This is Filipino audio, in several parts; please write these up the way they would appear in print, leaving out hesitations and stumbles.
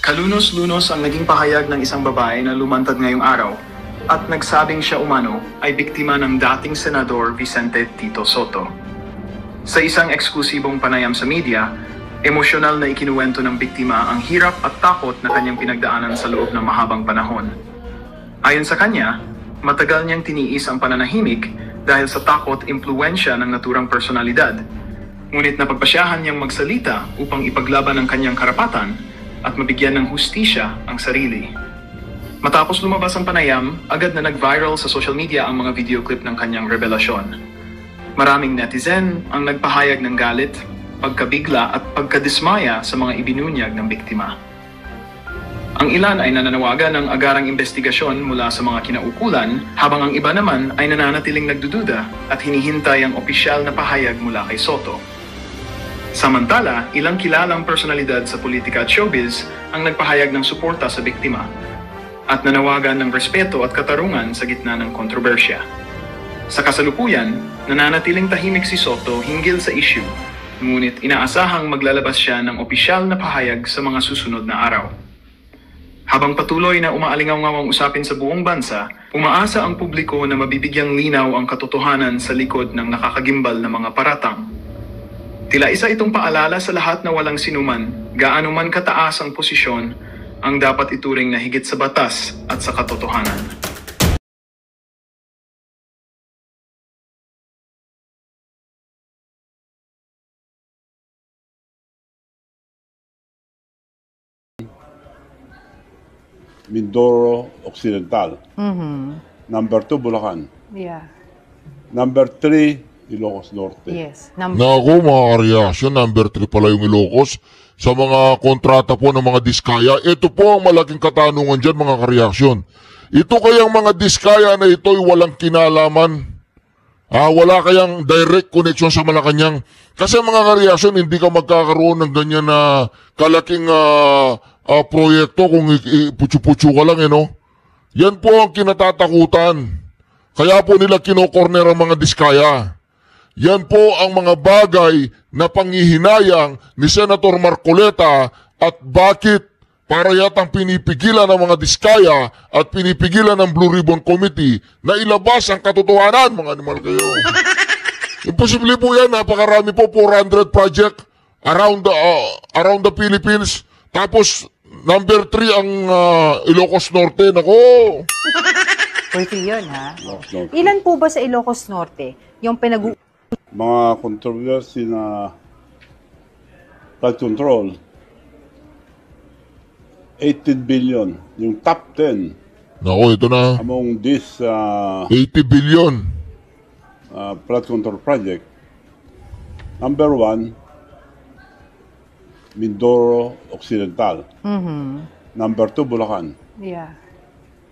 Kalunos-lunos ang naging pahayag ng isang babae na lumantad ngayong araw at nagsabing siya umano ay biktima ng dating Senador Vicente Tito Sotto. Sa isang eksklusibong panayam sa media, emosyonal na ikinuwento ng biktima ang hirap at takot na kanyang pinagdaanan sa loob ng mahabang panahon. Ayon sa kanya, matagal niyang tiniis ang pananahimik dahil sa takot impluwensya ng naturang personalidad. Ngunit napagpasyahan niyang magsalita upang ipaglaban ang kanyang karapatan at mabigyan ng hustisya ang sarili. Matapos lumabas ang panayam, agad na nag-viral sa social media ang mga video clip ng kanyang revelasyon. Maraming netizen ang nagpahayag ng galit, pagkabigla at pagkadismaya sa mga ibinunyag ng biktima. Ang ilan ay nananawagan ng agarang investigasyon mula sa mga kinaukulan, habang ang iba naman ay nananatiling nagdududa at hinihintay ang opisyal na pahayag mula kay Sotto. Samantala, ilang kilalang personalidad sa politika at showbiz ang nagpahayag ng suporta sa biktima at nanawagan ng respeto at katarungan sa gitna ng kontrobersya. Sa kasalukuyan, nananatiling tahimik si Sotto hinggil sa issue, ngunit inaasahang maglalabas siya ng opisyal na pahayag sa mga susunod na araw. Habang patuloy na umaalingaw-ngaw ang usapin sa buong bansa, umaasa ang publiko na mabibigyang linaw ang katotohanan sa likod ng nakakagimbal na mga paratang. Tila isa itong paalala sa lahat na walang sinuman, gaano man kataas ang posisyon, ang dapat ituring na higit sa batas at sa katotohanan. Mindoro Occidental. Number 2, Bulacan. Yeah. Number 3, Ilocos Norte. Yes. Naku, mga kareaksyon, number 3 pala yung Ilocos. Sa mga kontrata po ng mga diskaya, ito po ang malaking katanungan dyan, mga kareaksyon. Ito kayang mga diskaya na ito'y walang kinalaman. Wala kayang direct connection sa Malacanang. Kasi mga kareaksyon, hindi ka magkakaroon ng ganyan na kalaking proyekto kung putyo-putyo ka lang, no? Yan po ang kinatatakutan. Kaya po nila kinokorner ang mga diskaya. Yan po ang mga bagay na panghihinayang ni Senator Marcoleta at bakit para yatang pinipigilan ng mga diskaya at pinipigilan ng Blue Ribbon Committee na ilabas ang katotohanan, mga animal kayo. Imposible po yan, napakarami po, 400 project around the Philippines. Tapos, number 3 ang Ilocos Norte. Nako! Pwede yun, ha? Norte. Ilan po ba sa Ilocos Norte yung Mga controversy na flood control, 18 billion, yung top 10 Nako, ito na. among this 80 billion. flood control project. Number 1, Mindoro Occidental. Number 2, Bulacan. Yeah.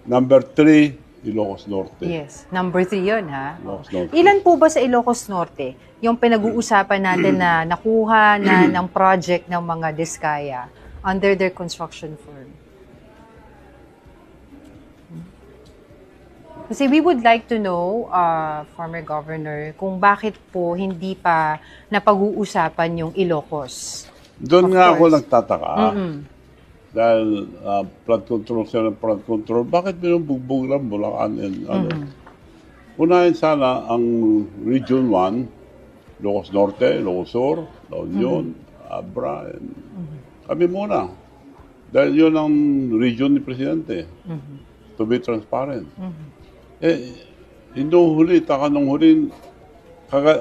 Number 3, Ilocos Norte. Yes. Number 3 yun, ha? Ilocos Norte. Ilan po ba sa Ilocos Norte yung pinag-uusapan natin na nakuha na ng project ng mga diskaya under their construction firm? Kasi we would like to know, former governor, kung bakit po hindi pa napag-uusapan yung Ilocos. Doon Of nga ako course. nagtataka. Dahil flood control siya ng flood control, bakit binubugbog lang Bulacan and ano? Unahin sana ang Region 1, Ilocos Norte, Ilocos Sur, La Union, Abra, and kami muna. Dahil yun ang region ni Presidente. To be transparent. Hinuhuli, taka nung huli,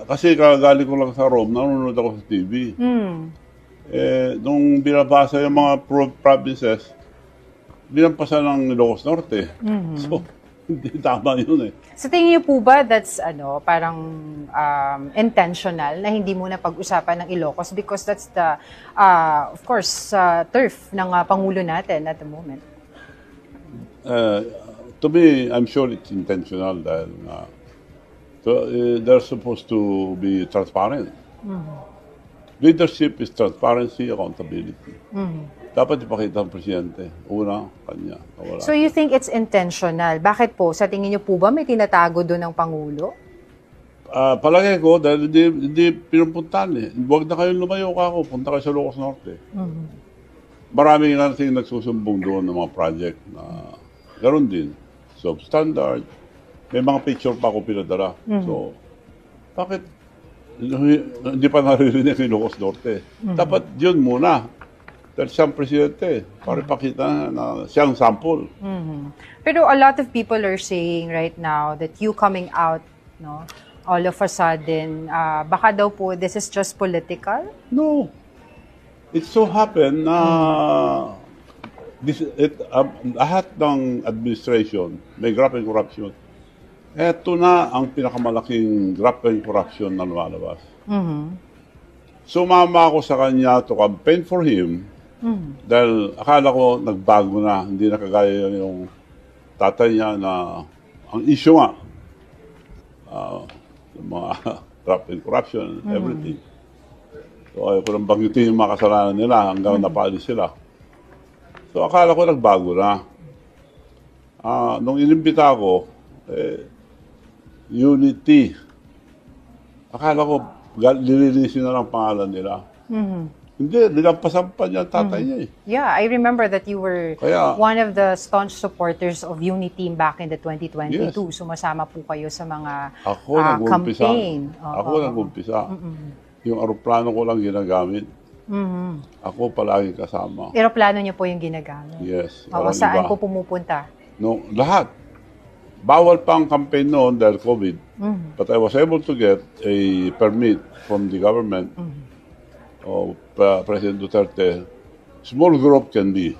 kasi kagaling ko lang sa Rome, nanonood ako sa TV. Nung binabasa yung mga provinces, binampasa ng Ilocos Norte. So, hindi tama yun eh. Sa tingin niyo po ba that's parang intentional na hindi muna pag-usapan ng Ilocos because that's the of course turf ng pangulo natin at the moment? To me, I'm sure it's intentional dahil they're supposed to be transparent. Leadership is transparency, accountability. Dapat ipakita ng presidente. Una, kanya. Wala. So you think it's intentional? Bakit po? Sa tingin niyo po ba may tinatago doon ng Pangulo? Palagay ko, dahil hindi pinupuntahan eh. Huwag na kayong lumayo ka ako, punta kayo sa Ilocos Norte. Maraming nating nagsusumbong doon ng mga project na ganoon din. Substandard. May mga picture pa ako pinadala. So, bakit hindi pa naririnig yung Ilocos Norte? Dapat yun muna. Dahil siyang presidente, para pakita na siyang sample. Pero a lot of people are saying right now that you coming out, no, all of a sudden, baka daw po this is just political? No. It so happened na lahat ng administration may graft and corruption. Ito na ang pinakamalaking graft and corruption na lumalabas. Sumama ako sa kanya to campaign for him dahil akala ko nagbago na, hindi na kagaya yung tatay niya na ang issue nga, yung mga graft and corruption, everything. So ayaw ko nang banggitin yung mga kasalanan nila hanggang napalis sila. So akala ko nagbago na. Nung inimbita ako, Unity. Akala ko lilinisin na lang pangalan nila. Hindi, nilampasan pa niya ang tatay niya eh. Yeah, I remember that you were Kaya- one of the staunch supporters of Unity back in the 2022. Yes. Sumasama po kayo sa mga Ako nag-umpisa. campaign. Ako nag-umpisa. Yung aeroplano ko lang ginagamit. Ako palagi kasama. Aeroplano niyo po yung ginagamit. Yes. Oo, walang saan iba. po pumupunta? No, lahat. Bawal pa ang campaign noon dahil COVID. But I was able to get a permit from the government of President Duterte. Small group can be.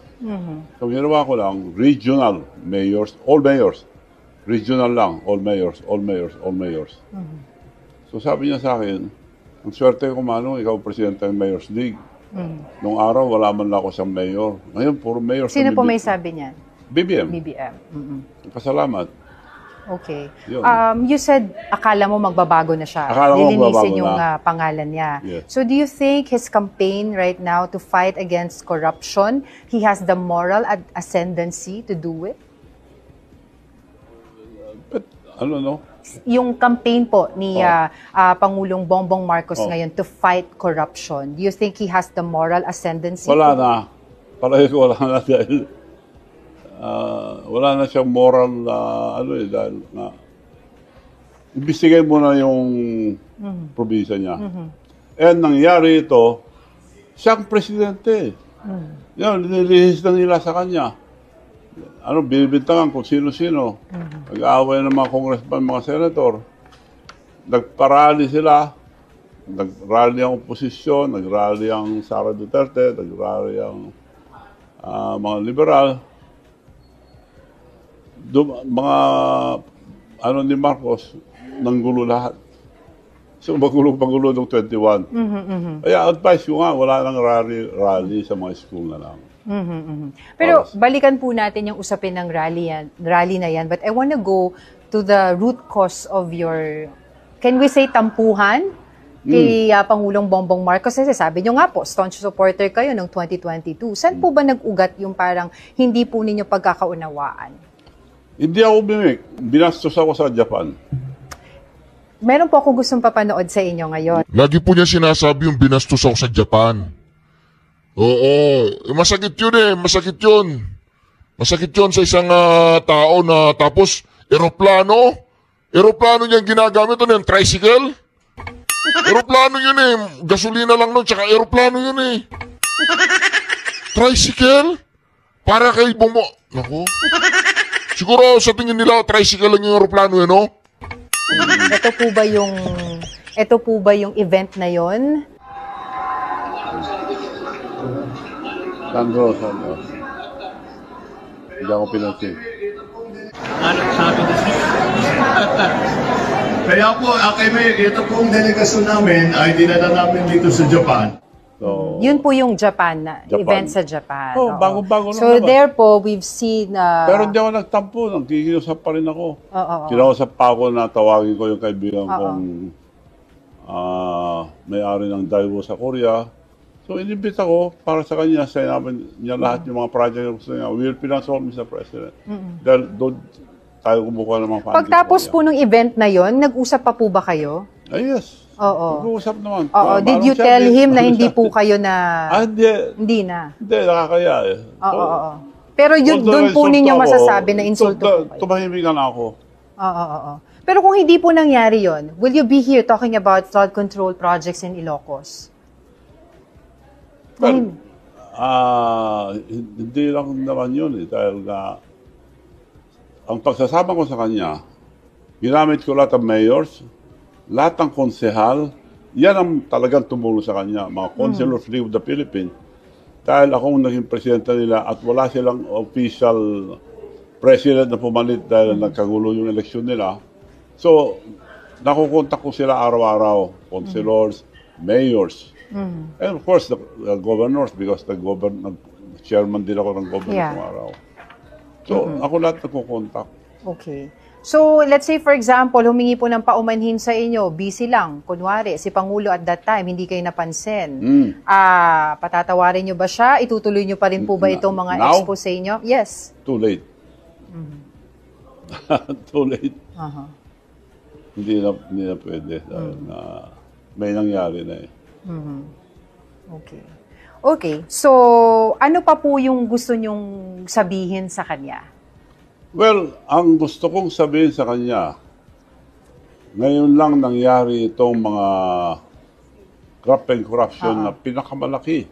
So ginawa ko lang, regional mayors, all mayors. Regional lang, all mayors, all mayors, all mayors. So sabi niya sa akin, ang swerte ko Manong, ikaw presidente ng Mayor's League. Nung araw, wala man lang ako siyang mayor. Ngayon, puro mayor. Sino po may sabi niyan? BBM. BBM. Pasalamat. Okay. Yun. You said akala mo magbabago na siya. Akala ko Lilinisin magbabago yung na. pangalan niya. Yes. So do you think his campaign right now to fight against corruption, he has the moral ascendancy to do it? But, ano no? Yung campaign po ni Pangulong Bongbong Marcos ngayon to fight corruption, do you think he has the moral ascendancy? Wala na. Palagi ko wala na dahil wala na siyang moral na dahil na imbistigay mo na yung probinsya niya. And nangyari ito, siyang presidente. Yan, nililihis na nila sa kanya. Binibintangan kung sino-sino. Nag-aaway ng mga congressman, mga senator. Nagparally sila. Nag-rally ang oposisyon, nag-rally ang Sara Duterte, nag-rally ang mga liberal. Mga ni Marcos, nanggulo lahat. So, magulo ng 21. Kaya advice ko nga, wala nang rally sa mga school na lang. Pero balikan po natin yung usapin ng rally na yan. But I want to go to the root cause of your, can we say, tampuhan kay Pangulong Bongbong Marcos. Kasi sabi nyo nga po, staunch supporter kayo noong 2022. Saan po ba nag-ugat yung parang hindi po ninyo pagkakaunawaan? Hindi ako bimik. Binastos ako sa Japan. Meron po ako gustong papanood sa inyo ngayon. Lagi po niya sinasabi yung binastos ako sa Japan. Oo, masakit yun masakit yun. Masakit yun sa isang tao na tapos eroplano niyang ginagamit, yung tricycle. Eroplano yun gasolina lang nun, tsaka eroplano yun Tricycle? Para kay Bongo. Naku. Siguro sa tingin nila, tricycle lang yung eroplano no? Ito po ba yung event na yon? Sandro. Hindi ako pinansin. Ano sabi na siya? Kaya po, ito pong delegasyon namin ay dinala namin dito sa Japan. So, Yun po yung Japan na Japan. event sa Japan. Oh, Oo. bago-bago lang So naman. there po, we've seen... pero hindi ako nagtampo. Nagkikiusap pa rin ako. Oo. Kinausap pa ako na tawagin ko yung kaibigan kong may-ari ng Daewoo sa Korea. So, inibita ko para sa kanya. Sinabi niya lahat yung mga project na gusto niya. Will pinasol, Mr. President. Dahil doon tayo kumukuha ng mga funding. Pagtapos po nung event na yon, nag-usap pa po ba kayo? Yes. Oo. Nag-uusap naman. Oo. Did you tell him na hindi po kayo na... Hindi. Hindi na. Hindi, nakakaya eh. Oo. Pero yun, although doon po insulto ninyo ako, masasabi na insulto po kayo. Tumahimikan ako. Oo. Pero kung hindi po nangyari yon, will you be here talking about flood control projects in Ilocos? Well, hindi lang naman yun eh. Dahil nga, ang pagsasama ko sa kanya, ginamit ko lahat ng mayors, lahat ng konsehal, yan ang talagang tumulong sa kanya, mga Council of League of the Philippines. Dahil akong naging presidente nila at wala silang official president na pumalit dahil nagkagulo yung eleksyon nila. So, nakukontak ko sila araw-araw, councilors, mayors, and of course, the governors, because chairman din ako ng governor ng araw. So, ako lahat nagkukontak. Okay. So, let's say for example, humingi po ng paumanhin sa inyo, busy lang, kunwari, si Pangulo at that time, hindi kayo napansin. Patatawarin nyo ba siya? Itutuloy nyo pa rin po ba itong mga Now? expose nyo? Yes. Too late. Too late. Hindi na pwede dahil na may nangyari na eh. Okay. So, ano pa po yung gusto nyong sabihin sa kanya? Well, ang gusto kong sabihin sa kanya, ngayon lang nangyari itong mga graft and corruption na pinakamalaki.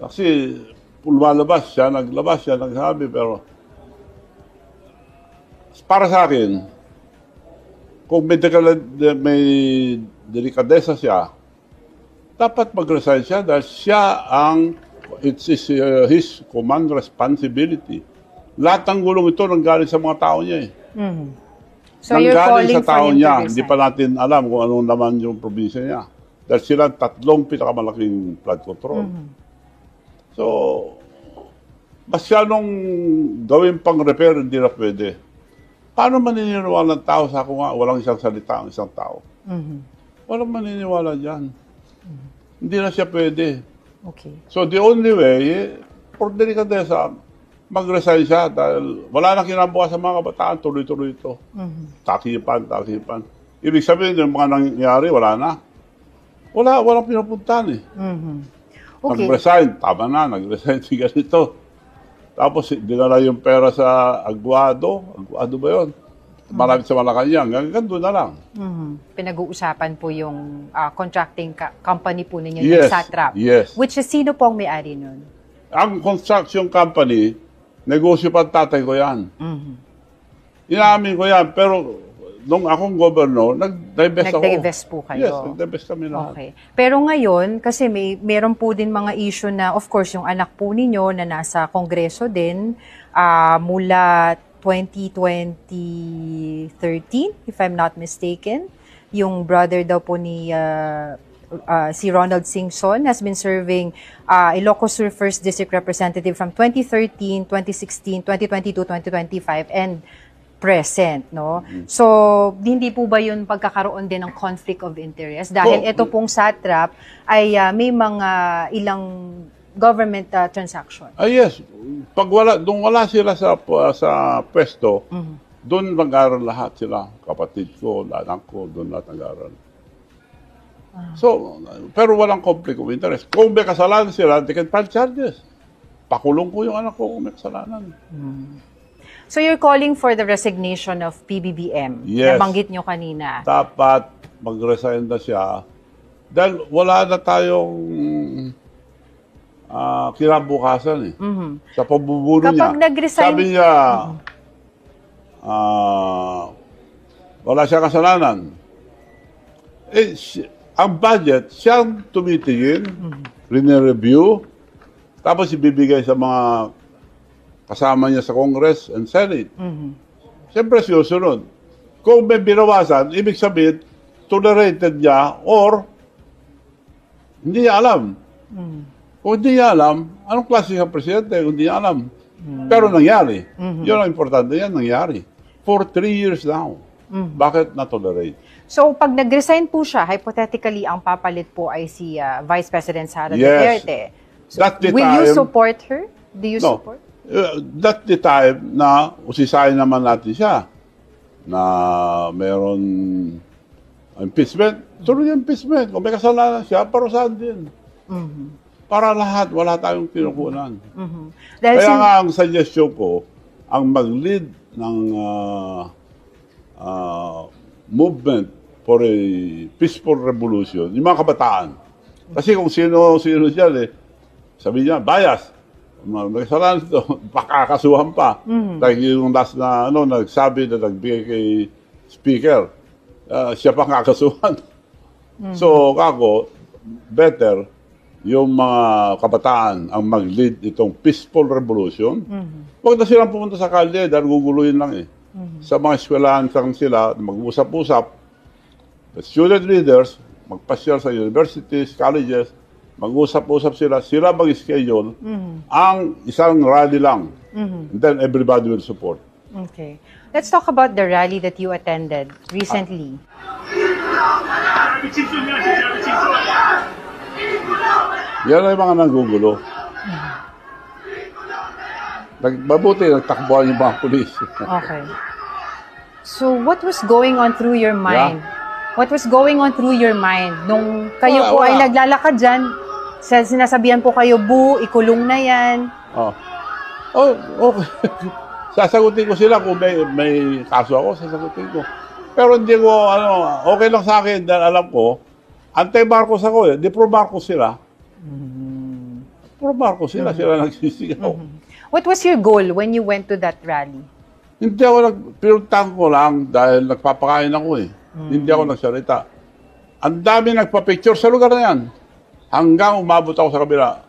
Kasi lumalabas siya, nagsabi, pero para sa akin, kung may delikadesa siya, dapat mag-resign siya dahil siya it's his command responsibility. Lahat ng gulong ito nanggaling sa mga tao niya eh. So you're calling sa tao for him niya, to resign? hindi pa natin alam kung anong naman yung probinsya niya. Dahil sila tatlong pinakamalaking flood control. So, masyadong gawin pang repair, hindi na pwede. Paano maniniwala ng tao sa ako nga, walang isang salita ang isang tao? Walang maniniwala dyan. Hindi na siya pwede. Okay. So, the only way, for delikadesa, mag-resign siya dahil wala nang kinabukas sa mga kabataan, tuloy-tuloy ito. Takipan. Ibig sabihin, yung mga nangyari, wala na. Walang pinupuntahan eh. Okay. Nag-resign, tama na, nag-resign si ganito. Tapos, dinala yung pera sa Aguado ba yun? Marami sa Malacanang, hanggang doon na lang. Pinag-uusapan po yung contracting company po ninyo, Yes, yung Satrap. yes. Which is sino po ang may-ari nun? Ang construction company, negosyo pa tatay ko yan. Inaamin ko yan, pero nung akong governor, nag-divest ako. Nag-divest po kayo? Yes, nag-divest kami lahat. Okay. Pero ngayon, kasi meron po din mga issue na, of course, yung anak po ninyo na nasa kongreso din, mula 2013, if I'm not mistaken. Yung brother daw po ni si Ronald Singson has been serving Ilocos Sur 1st District Representative from 2013, 2016, 2022, 2025, and present, no? So, hindi po ba yun pagkakaroon din ng conflict of interest? Dahil ito pong Satrap ay may mga ilang government transaction. Yes. Doon wala sila sa pwesto, doon mag-aral lahat sila. Kapatid ko, anak ko, doon lahat nag-aral. So, pero walang conflict of interest. Kung may kasalanan sila, they can file charges. Pakulong ko yung anak ko kung may kasalanan. So, you're calling for the resignation of PBBM? Yes. Nabanggit nyo kanina. Dapat mag-resign na siya. Dahil wala na tayong kinabukasan eh. Sa pambubuno niya. Kapag nag-resign... Sabi niya, wala siya kasalanan. Eh, ang budget, siyang tumitingin, review, tapos ibibigay sa mga kasama niya sa Congress and Senate. Siyempre sinusunod. Kung may binawasan, ibig sabihin, tolerated niya or hindi niya alam. Kung hindi niya alam, anong klase ng presidente kung hindi niya alam? Pero nangyari. Yun ang importante yan, nangyari. For 3 years now. Bakit na-tolerate? So, pag nag-resign po siya, hypothetically, ang papalit po ay si Vice President Sara Duterte. So, will you support her? Do you support? That's the time na usisahin naman natin siya na meron Impeachment, tuloy yung impeachment. Kung may kasalanan siya, parusahan din. Para lahat, wala tayong kinukunan. Dahil Kaya nga ang suggestion ko, ang mag-lead ng movement for a peaceful revolution, yung mga kabataan. Kasi kung sino dyan sabi niya, bias. May kasalanan ito, pakakasuhan pa. Dahil yung last na nagsabi na nagbigay kay speaker, siya pa kakasuhan. So, kako, better yung mga kabataan ang mag-lead itong peaceful revolution. Huwag na silang pumunta sa kalye dahil guguluhin lang Sa mga eskwelahan sila, mag-usap-usap. The student leaders, magpasyal sa universities, colleges, mag-usap-usap sila mag-schedule ang isang rally lang. And then everybody will support. Okay. Let's talk about the rally that you attended recently. Yan ay mga nanggugulo. Mabuti, nagtakbuhan yung mga pulis. Okay. So, what was going on through your mind? Yeah. What was going on through your mind nung kayo po Wala. ay naglalakad dyan? Sinasabihan po kayo, bu, ikulong na yan. Okay. Sasagutin ko sila kung may kaso ako, sasagutin ko. Pero hindi ko, okay lang sa akin dahil alam ko, anti-Marcos ako di pro-Marcos sila. Pro-Marcos sila, sila nagsisigaw. What was your goal when you went to that rally? Hindi ako pinuntahan ko lang dahil nagpapakain ako Hindi ako nagsalita. Ang dami nagpa-picture sa lugar na yan. Hanggang umabot ako sa kabila.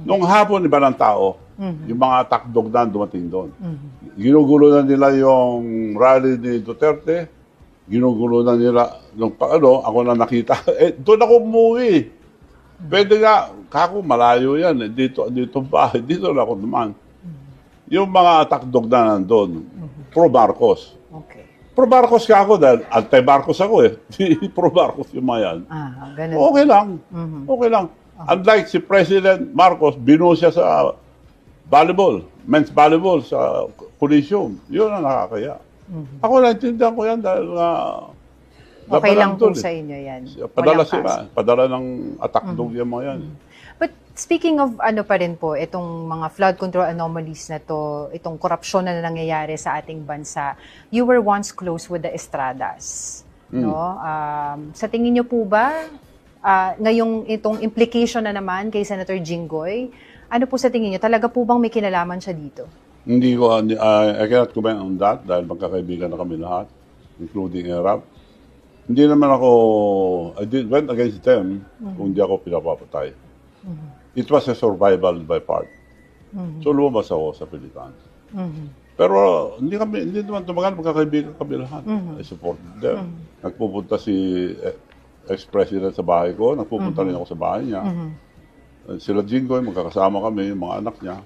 Nung hapon, iba ng tao. Yung mga takdog na dumating doon. Ginugulo na nila yung rally ni Duterte. Ginugulo na nila ako na nakita. Doon ako umuwi. Pwede nga, kako malayo yan. Dito ba? Dito na ako naman. Yung mga takdog na nandun. Pro-Marcos. Okay. Pro-Marcos ka ako dahil anti-Marcos ako Pro-Marcos yung mga yan. Ganun. Okay lang. Okay lang. Unlike si President Marcos, binuo siya sa volleyball, men's volleyball sa Coliseum. Yun ang nakakaya. Ako naintindihan ko yan dahil okay lang po sa inyo yan. Padala Walang sila. kaso. Padala ng attack-dog yung mga yan. But speaking of pa rin po, itong mga flood control anomalies na to, itong korupsyon na nangyayari sa ating bansa, you were once close with the Estradas. No? Sa tingin niyo po ba, ngayong itong implication na naman kay Senator Jinggoy, ano po sa tingin niyo? Talaga po bang may kinalaman siya dito? Hindi ko, I cannot comment on that dahil magkakaibigan na kami lahat, including Arab. Hindi naman ako, went against them kung hindi ako pinapapatay. It was a survival by part. So lumabas ako sa Pilipinas. Pero hindi naman tumagal, magkakaibigan kami lahat. I support them. Nagpupunta si ex-president sa bahay ko, nagpupunta rin ako sa bahay niya. Sila Jinggoy, magkakasama kami, yung mga anak niya.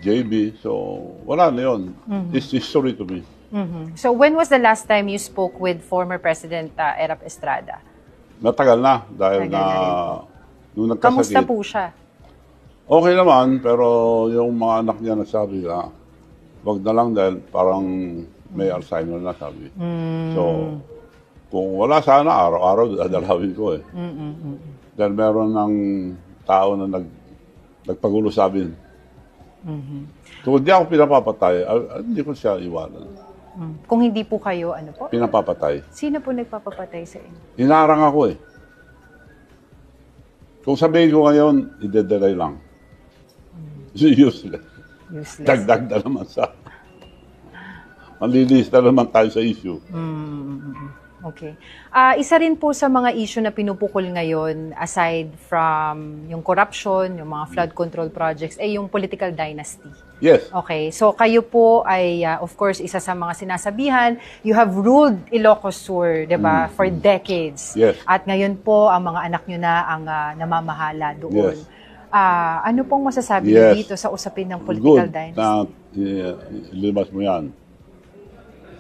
JB, so wala na yun. It's history to me. So when was the last time you spoke with former President Erap Estrada? Matagal na, dahil Tagal na rin po. nung nagkasakit. Kamusta po siya? Okay naman, pero yung mga anak niya nagsabi wag na lang dahil parang may Alzheimer na sabi. So, kung wala sana, araw-araw dadalawin ko Dahil meron ng tao na nagpagulo sa amin. Kung hindi ako pinapapatay, hindi ko siya iwanan. Kung hindi po kayo, ano po? Pinapapatay. Sino po nagpapapatay sa inyo? Hinarang ako Kung sabihin ko ngayon, ide-delay lang. Useless. Useless. Dagdag na naman sa... Manlilis na naman tayo sa issue. Okay. Isa rin po sa mga issue na pinupukol ngayon, aside from yung corruption, yung mga flood control projects, ay yung political dynasty. Yes. Okay. So kayo po ay, of course, isa sa mga sinasabihan, you have ruled Ilocos Sur, di ba, for decades. Yes. At ngayon po, ang mga anak nyo na ang namamahala doon. Yes. Ano pong masasabi niyo dito sa usapin ng political dynasty? Ilibas mo yan.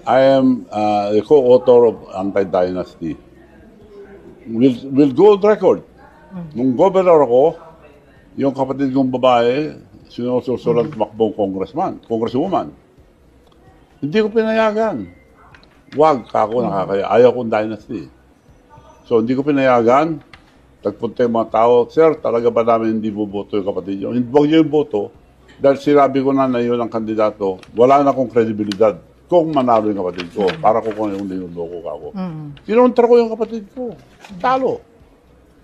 I am a co-author of Anti-Dynasty. Will go on record. Nung governor ako, yung kapatid kong babae, sinususulan tumakbong congresswoman. Hindi ko pinayagan. Wag, kako nakakaya. Ayaw kong dynasty. So, hindi ko pinayagan. Nagpunta yung mga tao, Sir, talaga ba namin hindi boboto yung kapatid nyo? Huwag nyo yung boto. Dahil sinabi ko na yun ang kandidato, wala na akong kredibilidad kung manalo yung kapatid ko. Para ko kung yung linuloko ka ako. Kinontra ko yung kapatid ko. Talo.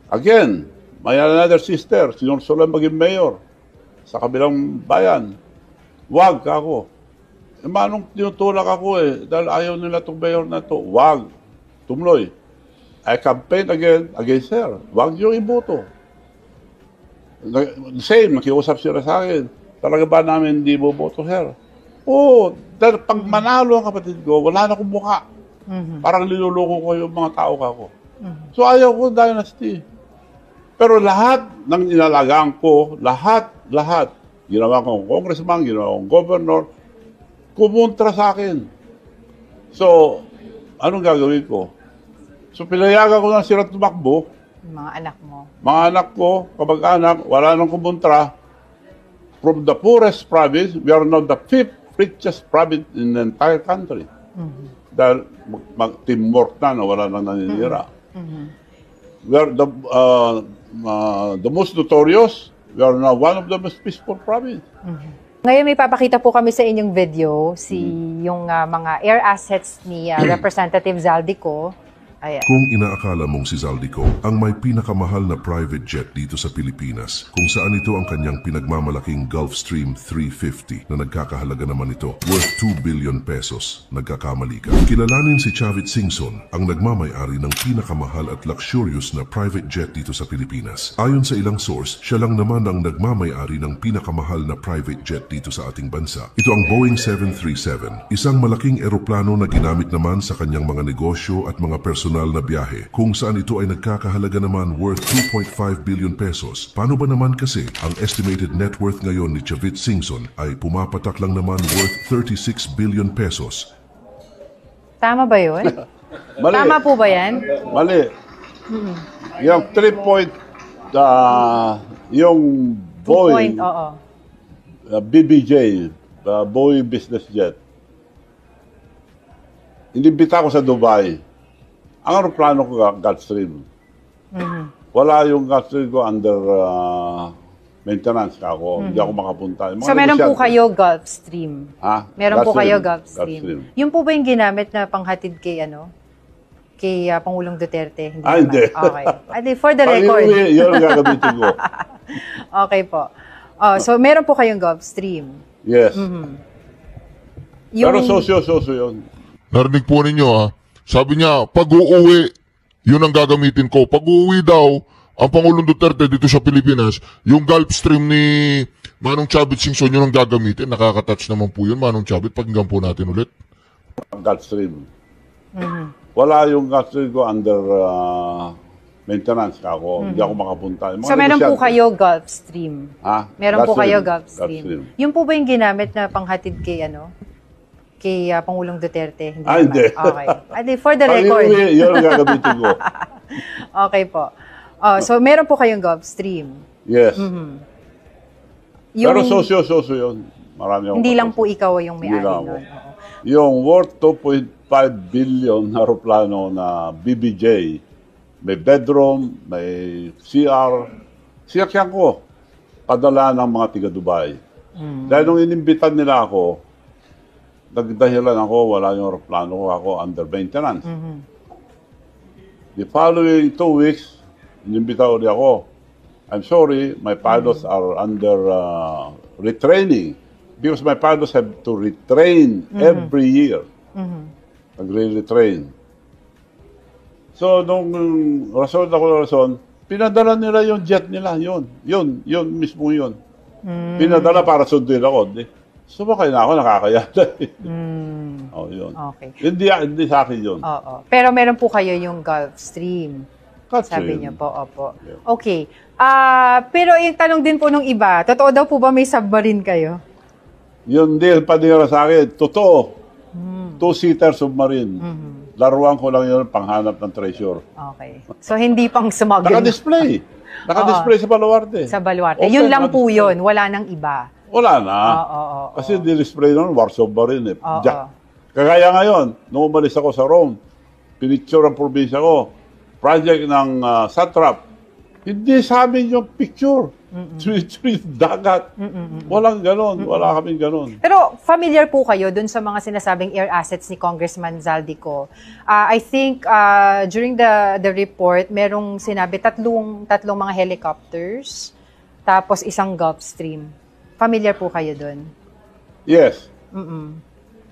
Again, may another sister, sinursulan maging mayor sa kabilang bayan. Wag ako. Manong tinutulak ako dahil ayaw nila itong mayor na ito. Wag. Tumloy. I campaign again against her. Wag niyo iboto. Same, nakiusap sila sa akin. Talaga ba namin hindi boboto, sir? Oo, dahil pag manalo ang kapatid ko, wala na akong mukha. Parang linuloko ko yung mga tao kako. So ayaw ko dynasty. Pero lahat ng inalagaan ko, lahat, ginawa kong congressman, ginawa kong governor, kumontra sa akin. So, anong gagawin ko? So, pinayagan ko na sila tumakbo. Mga anak mo. Mga anak ko, kamag-anak, wala nang kumontra. From the poorest province, we are now the 5th richest province in the entire country. Dahil teamwork na, wala nang naninira. We are the most notorious. We are now one of the most peaceful province. Ngayon may papakita po kami sa inyong video, yung mga air assets ni Representative Zaldico. Ayan. Kung inaakala mong si Zaldico ang may pinakamahal na private jet dito sa Pilipinas, kung saan ito ang kanyang pinagmamalaking Gulfstream 350 na nagkakahalaga naman ito worth 2 billion pesos, nagkakamali ka. Kilalanin si Chavit Singson, ang nagmamay-ari ng pinakamahal at luxurious na private jet dito sa Pilipinas. Ayon sa ilang source, siya lang naman ang nagmamay-ari ng pinakamahal na private jet dito sa ating bansa. Ito ang Boeing 737, isang malaking eroplano na ginamit naman sa kanyang mga negosyo at mga personal na biyahe, kung saan ito ay nagkakahalaga naman worth 2.5 billion pesos. Paano ba naman kasi ang estimated net worth ngayon ni Chavit Singson ay pumapatak lang naman worth 36 billion pesos? Tama ba yun? Mali. Tama po ba yan? Mali. Yung 3 point, yung Boeing, Oo. BBJ, Boeing Business Jet, inibita ko sa Dubai. Ang aeroplano ko, Gulfstream. Wala yung Gulfstream ko under maintenance ka ako. Hindi ako makapunta. So meron po kayo Gulfstream? Ha? Meron po kayo Gulfstream. Gulfstream. Yung po ba yung ginamit na panghatid kay kay Pangulong Duterte? Hindi naman. Hindi. Okay. Adi, for the record. Yun ang gagamitin ko. Okay po. So meron po kayong Gulfstream. Yes. Pero sosyo yun. Narinig po ninyo Sabi niya, pag-uuwi, yun ang gagamitin ko. Pag-uuwi daw, ang Pangulong Duterte dito sa Pilipinas, yung Gulfstream ni Manong Chavit Singson, yun ang gagamitin. Nakaka-touch naman po yun, Manong Chavit. Pakinggan po natin ulit. Gulfstream. Wala yung Gulfstream ko under maintenance ka ako. Hindi ako makapunta. So meron po kayo Gulfstream? Ha? Meron po kayo Gulfstream. Gulfstream. Yung po ba yung ginamit na panghatid kay kay Pangulong Duterte? Hindi naman. Hindi. Okay. Adi, for the record. Yun ang gagamitin ko. Okay po. So meron po kayong Gulfstream. Yes. Pero sosyo yun. Marami akong hindi lang po ikaw yung may-ari lang nun. Yung worth 2.5 billion na aeroplano na BBJ, may bedroom, may CR. Siyakyan ko. Padala ng mga tiga-Dubai. Dahil nung inimbitan nila ako, nagdahilan ako, wala yung aeroplano ko, ako under maintenance. The following 2 weeks, inimbita ulit ako. I'm sorry, my pilots are under retraining because my pilots have to retrain every year. Nagre-retrain. So, nung rason pinadala nila yung jet nila, yun mismo yun. Pinadala para sundin ako. Sumakay na ako, nakakayata. Yun. Okay. Hindi sa akin yun. Oo. Pero meron po kayo yung Gulfstream. Gulfstream. Sabi niyo po, opo. Okay. Pero yung tanong din po nung iba, totoo daw po ba may submarine kayo? Yun din, panira sa akin. Totoo. 2-seater submarine. Laruan ko lang yun, panghanap ng treasure. Okay. So, hindi pang smuggling. Naka-display. Naka-display sa Baluarte. Sa Baluarte. Yun lang po yun. Wala nang iba. Wala na. Kasi di-display nun, war submarine. Kagaya ngayon, nung umalis ako sa Rome, pinicture ang probinsya ko. project ng Satrap, hindi sa amin yung picture. Trees, dagat. Walang ganon. Wala kaming ganon. Pero familiar po kayo dun sa mga sinasabing air assets ni Congressman Zaldico. I think during the report, merong sinabi tatlong mga helicopters, tapos isang Gulfstream. Familiar po kayo dun? Yes.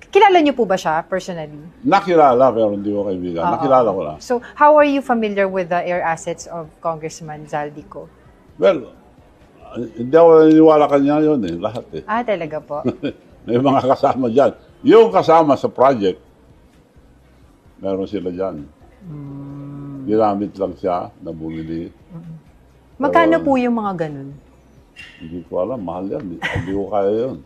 Kilala niyo po ba siya personally? Nakilala, pero hindi ko kaibigan. Nakilala ko lang. So, how are you familiar with the air assets of Congressman Zaldico? Well, hindi ako naniniwala kanya yun lahat Talaga po. May mga kasama dyan. Yung kasama sa project, meron sila dyan. Ginamit lang siya na bumili. Magkano po yung mga ganun? Hindi ko alam, mahal yan. Hindi ko kaya yun.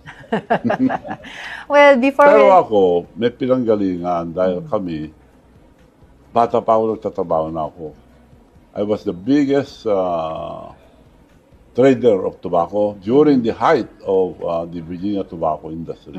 Well, Pero ako, may pinanggalingan dahil kami, bata pa ako nagtatrabaho na ako. I was the biggest trader of tobacco during the height of the Virginia tobacco industry.